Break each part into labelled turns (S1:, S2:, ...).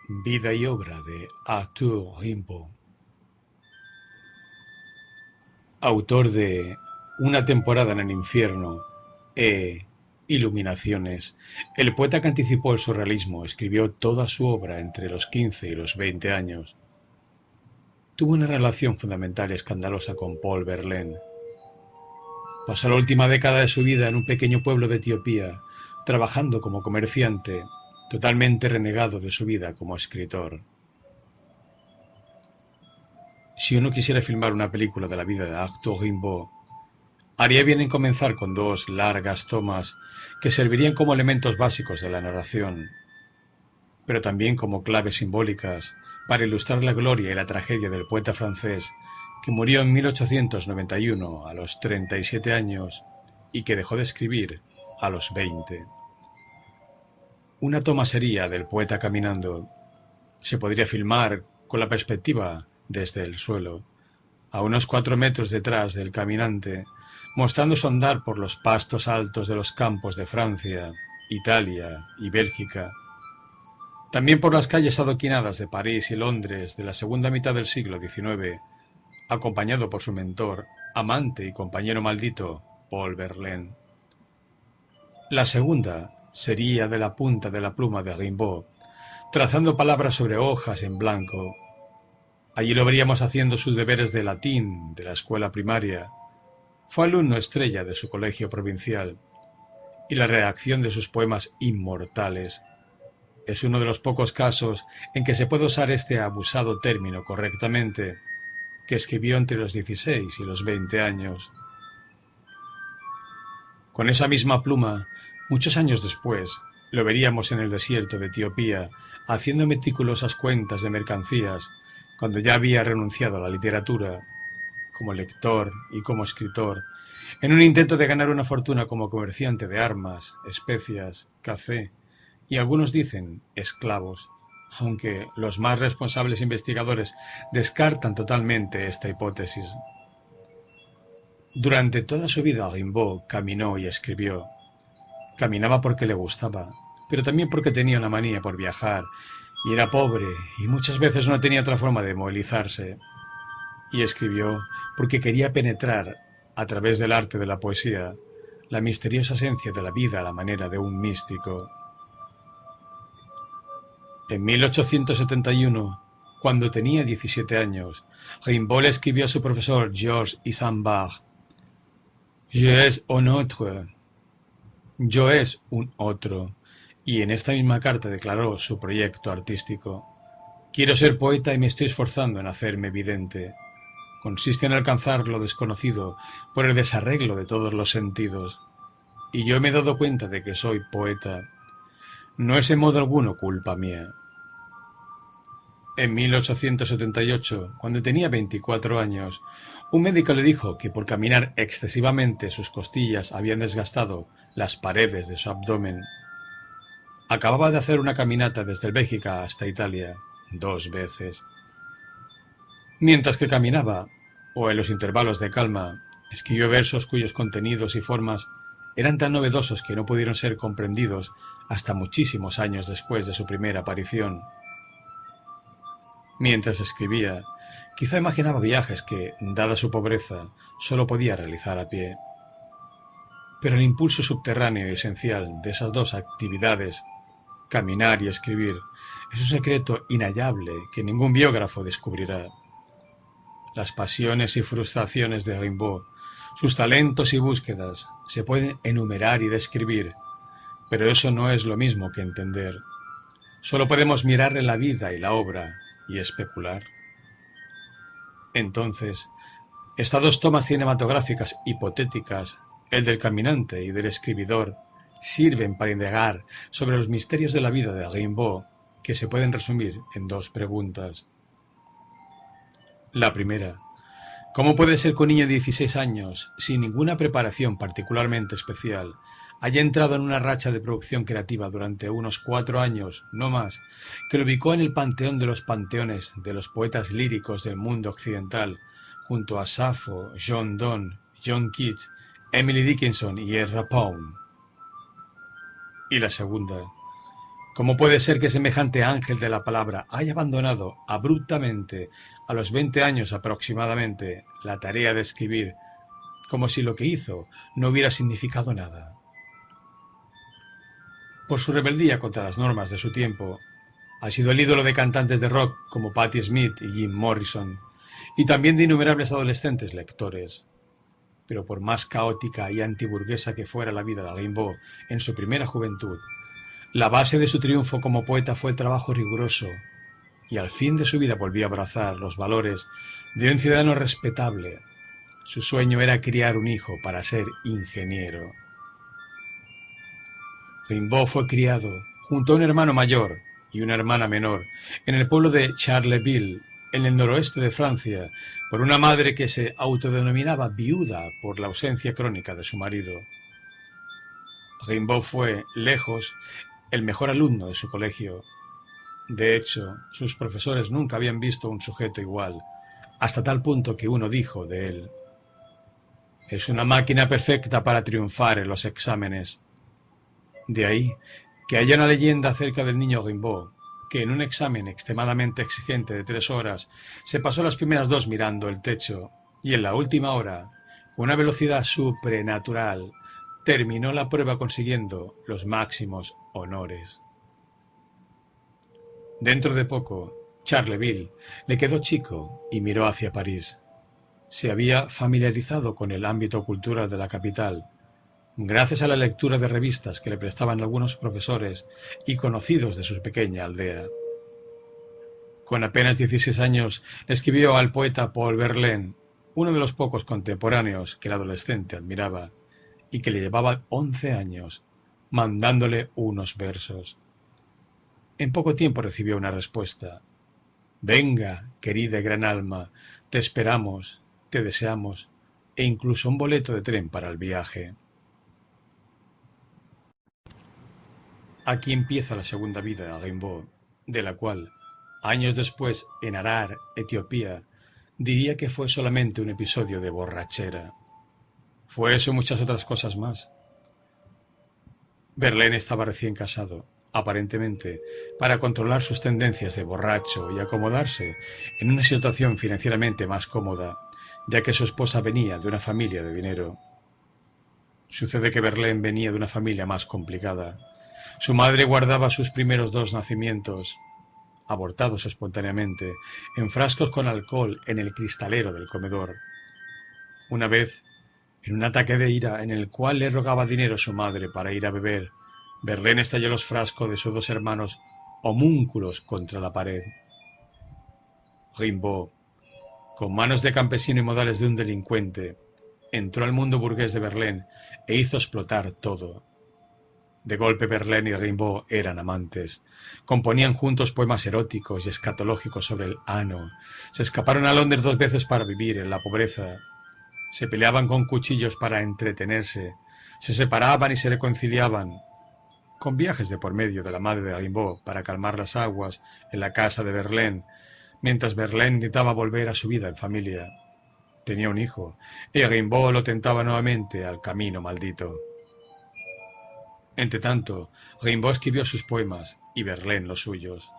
S1: Vida y obra de Arthur Rimbaud, autor de Una temporada en el infierno e Iluminaciones. El poeta que anticipó el surrealismo escribió toda su obra entre los 15 y los 20 años. Tuvo una relación fundamental y escandalosa con Paul Verlaine. Pasó la última década de su vida en un pequeño pueblo de Etiopía, trabajando como comerciante, totalmente renegado de su vida como escritor. Si uno quisiera filmar una película de la vida de Arthur Rimbaud, haría bien en comenzar con dos largas tomas que servirían como elementos básicos de la narración, pero también como claves simbólicas para ilustrar la gloria y la tragedia del poeta francés que murió en 1891 a los 37 años y que dejó de escribir a los 20. Una toma sería del poeta caminando. Se podría filmar con la perspectiva desde el suelo, a unos 4 metros detrás del caminante, mostrando su andar por los pastos altos de los campos de Francia, Italia y Bélgica, también por las calles adoquinadas de París y Londres de la segunda mitad del siglo XIX, acompañado por su mentor, amante y compañero maldito, Paul Verlaine. La segunda sería de la punta de la pluma de Rimbaud, trazando palabras sobre hojas en blanco. Allí lo veríamos haciendo sus deberes de latín de la escuela primaria. Fue alumno estrella de su colegio provincial, y la redacción de sus poemas inmortales es uno de los pocos casos en que se puede usar este abusado término correctamente, que escribió entre los 16 y los 20 años. Con esa misma pluma, muchos años después, lo veríamos en el desierto de Etiopía, haciendo meticulosas cuentas de mercancías, cuando ya había renunciado a la literatura, como lector y como escritor, en un intento de ganar una fortuna como comerciante de armas, especias, café y algunos dicen esclavos, aunque los más responsables investigadores descartan totalmente esta hipótesis. Durante toda su vida Rimbaud caminó y escribió. Caminaba porque le gustaba, pero también porque tenía una manía por viajar, y era pobre, y muchas veces no tenía otra forma de movilizarse. Y escribió porque quería penetrar, a través del arte de la poesía, la misteriosa esencia de la vida a la manera de un místico. En 1871, cuando tenía 17 años, Rimbaud le escribió a su profesor Georges Isambard: Je es un autre. Yo es un otro, y en esta misma carta declaró su proyecto artístico. Quiero ser poeta y me estoy esforzando en hacerme evidente. Consiste en alcanzar lo desconocido por el desarreglo de todos los sentidos. Y yo me he dado cuenta de que soy poeta. No es en modo alguno culpa mía. En 1878, cuando tenía 24 años, un médico le dijo que por caminar excesivamente sus costillas habían desgastado las paredes de su abdomen. Acababa de hacer una caminata desde Bélgica hasta Italia 2 veces. Mientras que caminaba, o en los intervalos de calma, escribió versos cuyos contenidos y formas eran tan novedosos que no pudieron ser comprendidos hasta muchísimos años después de su primera aparición. Mientras escribía, quizá imaginaba viajes que, dada su pobreza, solo podía realizar a pie. Pero el impulso subterráneo y esencial de esas dos actividades, caminar y escribir, es un secreto inhallable que ningún biógrafo descubrirá. Las pasiones y frustraciones de Rimbaud, sus talentos y búsquedas, se pueden enumerar y describir, pero eso no es lo mismo que entender. Solo podemos mirarle la vida y la obra y especular. Entonces, estas dos tomas cinematográficas hipotéticas, el del caminante y del escribidor, sirven para indagar sobre los misterios de la vida de Rimbaud, que se pueden resumir en dos preguntas. La primera: ¿cómo puede ser que un niño de 16 años, sin ninguna preparación particularmente especial, haya entrado en una racha de producción creativa durante unos 4 años, no más, que lo ubicó en el panteón de los panteones de los poetas líricos del mundo occidental, junto a Safo, John Donne, John Keats, Emily Dickinson y Ezra Pound? Y la segunda: ¿Cómo puede ser que semejante ángel de la palabra haya abandonado abruptamente, a los 20 años aproximadamente, la tarea de escribir, como si lo que hizo no hubiera significado nada? Por su rebeldía contra las normas de su tiempo, ha sido el ídolo de cantantes de rock como Patti Smith y Jim Morrison, y también de innumerables adolescentes lectores. Pero por más caótica y antiburguesa que fuera la vida de Rimbaud en su primera juventud, la base de su triunfo como poeta fue el trabajo riguroso, y al fin de su vida volvió a abrazar los valores de un ciudadano respetable. Su sueño era criar un hijo para ser ingeniero. Rimbaud fue criado junto a un hermano mayor y una hermana menor en el pueblo de Charleville, en el noroeste de Francia, por una madre que se autodenominaba viuda por la ausencia crónica de su marido. Rimbaud fue, lejos, el mejor alumno de su colegio. De hecho, sus profesores nunca habían visto un sujeto igual, hasta tal punto que uno dijo de él: «Es una máquina perfecta para triunfar en los exámenes». De ahí que haya una leyenda acerca del niño Rimbaud, que en un examen extremadamente exigente de 3 horas se pasó las primeras 2 mirando el techo, y en la última hora, con una velocidad suprenatural, terminó la prueba consiguiendo los máximos honores. Dentro de poco, Charleville le quedó chico y miró hacia París. Se había familiarizado con el ámbito cultural de la capital, gracias a la lectura de revistas que le prestaban algunos profesores y conocidos de su pequeña aldea. Con apenas 16 años escribió al poeta Paul Verlaine, uno de los pocos contemporáneos que el adolescente admiraba, y que le llevaba 11 años, mandándole unos versos. En poco tiempo recibió una respuesta: «Venga, querida y gran alma, te esperamos, te deseamos, e incluso un boleto de tren para el viaje». Aquí empieza la segunda vida de Rimbaud, de la cual, años después, en Harar, Etiopía, diría que fue solamente un episodio de borrachera. Fue eso y muchas otras cosas más. Verlaine estaba recién casado, aparentemente, para controlar sus tendencias de borracho y acomodarse en una situación financieramente más cómoda, ya que su esposa venía de una familia de dinero. Sucede que Verlaine venía de una familia más complicada. Su madre guardaba sus primeros 2 nacimientos, abortados espontáneamente, en frascos con alcohol en el cristalero del comedor. Una vez, en un ataque de ira en el cual le rogaba dinero a su madre para ir a beber, Verlaine estalló los frascos de sus 2 hermanos homúnculos contra la pared. Rimbaud, con manos de campesino y modales de un delincuente, entró al mundo burgués de Verlaine e hizo explotar todo. De golpe Verlaine y Rimbaud eran amantes. Componían juntos poemas eróticos y escatológicos sobre el ano. Se escaparon a Londres 2 veces para vivir en la pobreza. Se peleaban con cuchillos para entretenerse. Se separaban y se reconciliaban, con viajes de por medio de la madre de Rimbaud para calmar las aguas en la casa de Verlaine, mientras Verlaine intentaba volver a su vida en familia. Tenía un hijo, y Rimbaud lo tentaba nuevamente al camino maldito. Entretanto, Rimbaud escribió sus poemas y Verlaine los suyos.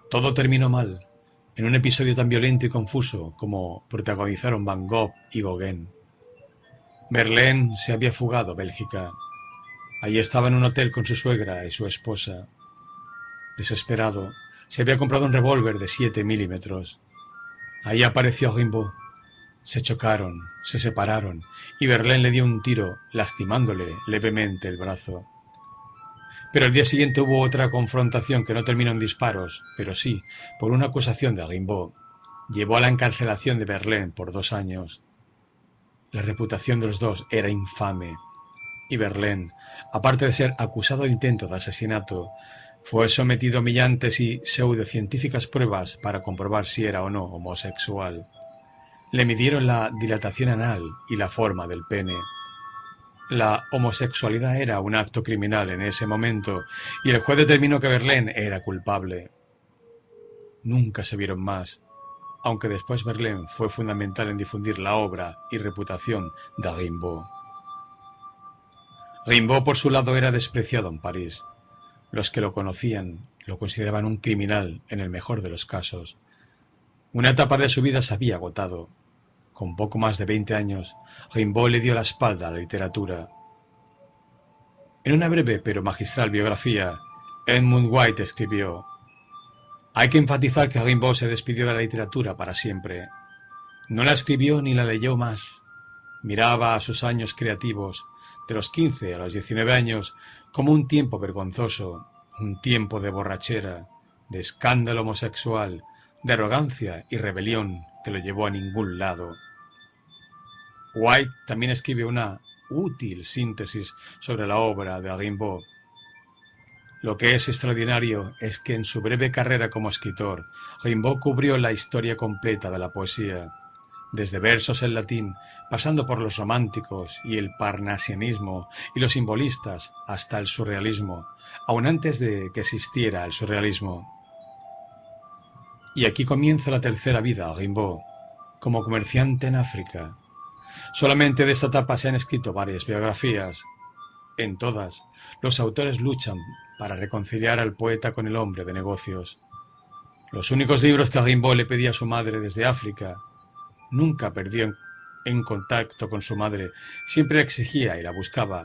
S1: Todo terminó mal, en un episodio tan violento y confuso como protagonizaron Van Gogh y Gauguin. Verlaine se había fugado a Bélgica. Allí estaba en un hotel con su suegra y su esposa. Desesperado, se había comprado un revólver de 7 milímetros. Ahí apareció Rimbaud. Se chocaron, se separaron, y Verlaine le dio un tiro, lastimándole levemente el brazo. Pero el día siguiente hubo otra confrontación que no terminó en disparos, pero sí por una acusación de Rimbaud. Llevó a la encarcelación de Verlaine por 2 años. La reputación de los dos era infame, y Verlaine, aparte de ser acusado de intento de asesinato, fue sometido a humillantes y pseudocientíficas pruebas para comprobar si era o no homosexual. Le midieron la dilatación anal y la forma del pene. La homosexualidad era un acto criminal en ese momento, y el juez determinó que Verlaine era culpable. Nunca se vieron más, aunque después Verlaine fue fundamental en difundir la obra y reputación de Rimbaud. Rimbaud, por su lado, era despreciado en París. Los que lo conocían lo consideraban un criminal en el mejor de los casos. Una etapa de su vida se había agotado. Con poco más de 20 años, Rimbaud le dio la espalda a la literatura. En una breve pero magistral biografía, Edmund White escribió: «Hay que enfatizar que Rimbaud se despidió de la literatura para siempre. No la escribió ni la leyó más. Miraba a sus años creativos, de los 15 a los 19 años, como un tiempo vergonzoso, un tiempo de borrachera, de escándalo homosexual, de arrogancia y rebelión que lo llevó a ningún lado». White también escribe una útil síntesis sobre la obra de Rimbaud. Lo que es extraordinario es que en su breve carrera como escritor, Rimbaud cubrió la historia completa de la poesía, desde versos en latín, pasando por los románticos y el parnasianismo y los simbolistas hasta el surrealismo, aun antes de que existiera el surrealismo. Y aquí comienza la tercera vida de Rimbaud, como comerciante en África. Solamente de esta etapa se han escrito varias biografías. En todas, los autores luchan para reconciliar al poeta con el hombre de negocios. Los únicos libros que Rimbaud le pedía a su madre desde África, nunca perdió en contacto con su madre, siempre la exigía y la buscaba,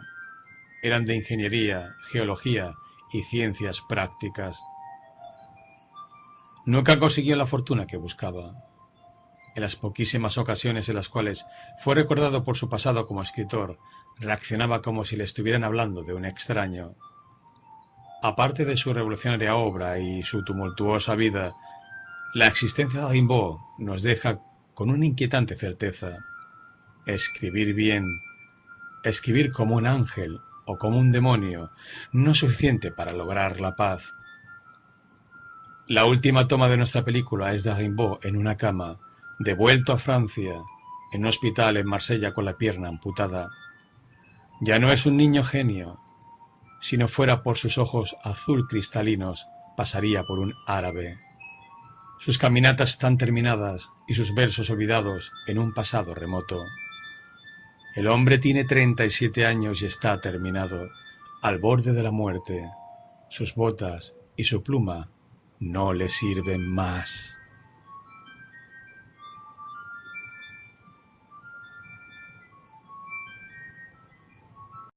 S1: eran de ingeniería, geología y ciencias prácticas. Nunca consiguió la fortuna que buscaba. En las poquísimas ocasiones en las cuales fue recordado por su pasado como escritor, reaccionaba como si le estuvieran hablando de un extraño. Aparte de su revolucionaria obra y su tumultuosa vida, la existencia de Rimbaud nos deja con una inquietante certeza: escribir bien, escribir como un ángel o como un demonio, no es suficiente para lograr la paz. La última toma de nuestra película es de Rimbaud en una cama, devuelto a Francia, en un hospital en Marsella con la pierna amputada. Ya no es un niño genio. Si no fuera por sus ojos azul cristalinos, pasaría por un árabe. Sus caminatas están terminadas y sus versos olvidados en un pasado remoto. El hombre tiene 37 años y está terminado, al borde de la muerte. Sus botas y su pluma no le sirven más.